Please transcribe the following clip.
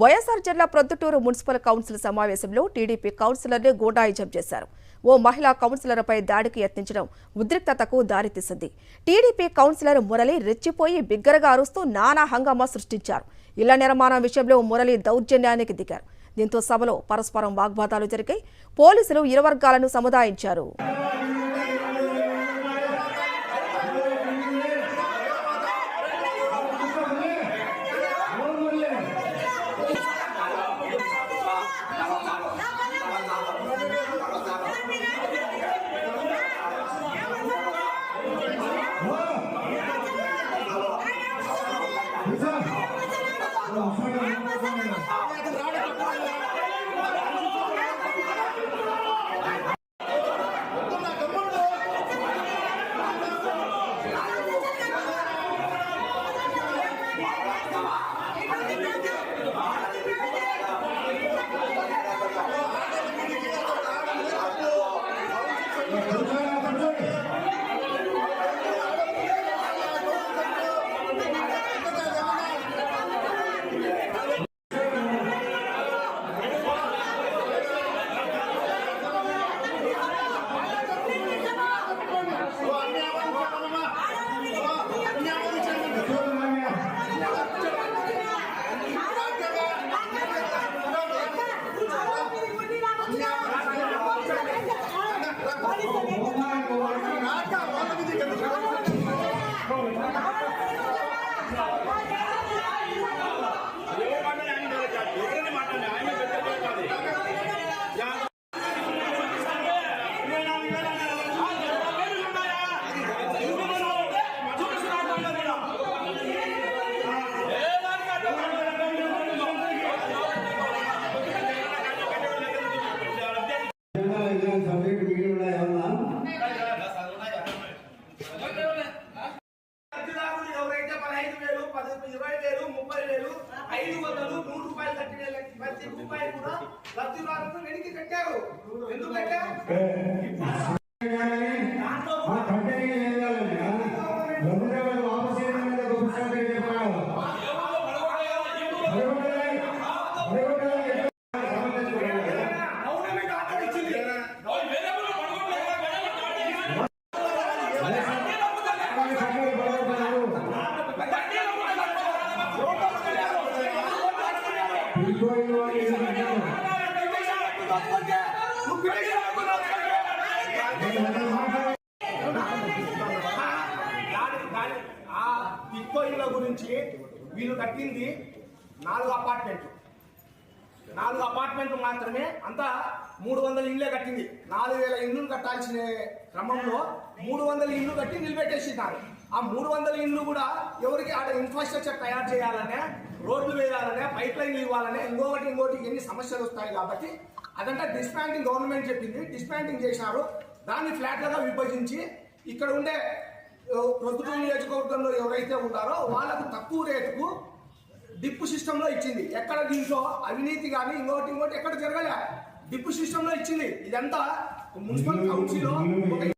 వైఎస్ఆర్ జిల్లా Proddatur municipal council సమావేశంలో TDP కౌన్సిలర్లు గూండాయిజం చేశారు. ఓ మహిళా కౌన్సిలర్పై దాడికి యత్నించడం ఉద్రిక్తతకు దారితీసింది. టీడీపీ కౌన్సిలర్ మురళి రెచ్చిపోయి బిగ్గరగా అరుస్తూ నానా హంగామా సృష్టించారు. ఇళ్ల నిర్మాణం విషయంలో మురళి దౌర్జన్యానికి దిగారు. దీంతో సభలో పరస్పరం వాగ్వాదాలు జరిగాయి. పోలీసులు ఇరు వర్గాలను సముదాయించారు. గురించి వీళ్ళు కట్టింది 4 అపార్ట్మెంట్లు మాత్రమే. అంతా 300 ఇళ్ళే కట్టింది. 4000 ఇళ్ళు కట్టాల్సిన క్రమంలో 300 ఇళ్ళు కట్టి నిలబెట్టేసినారు. ఆ 300 ఇళ్ళు కూడా ఎవరికి ఆడ ఇన్ఫ్రాస్ట్రక్చర్ తయారు చేయాలనే, రోడ్లు వేయాలనే, పైప్ లైన్లు ఇవ్వాలనే, ఇంకోటి ఎన్ని సమస్యలు వస్తాయి కాబట్టి అదంతా డిస్మాంటింగ్ గవర్నమెంట్ చెప్పింది. డిస్మాంటింగ్ చేసినారు. దాన్ని ఫ్లాట్లుగా విభజించి ఇక్కడ ఉండే ప్రొద్దుటూరు నియోజకవర్గంలో ఎవరైతే ఉంటారో వాళ్ళకు తక్కువ రేటుకు డిప్పు సిస్టంలో ఇచ్చింది. ఎక్కడ దీంట్లో అవినీతి కానీ ఇంకోటి ఎక్కడ జరగలే. డిప్పు సిస్టంలో ఇచ్చింది. ఇదంతా మున్సిపల్ కౌన్సిల్ గవర్నమెంట్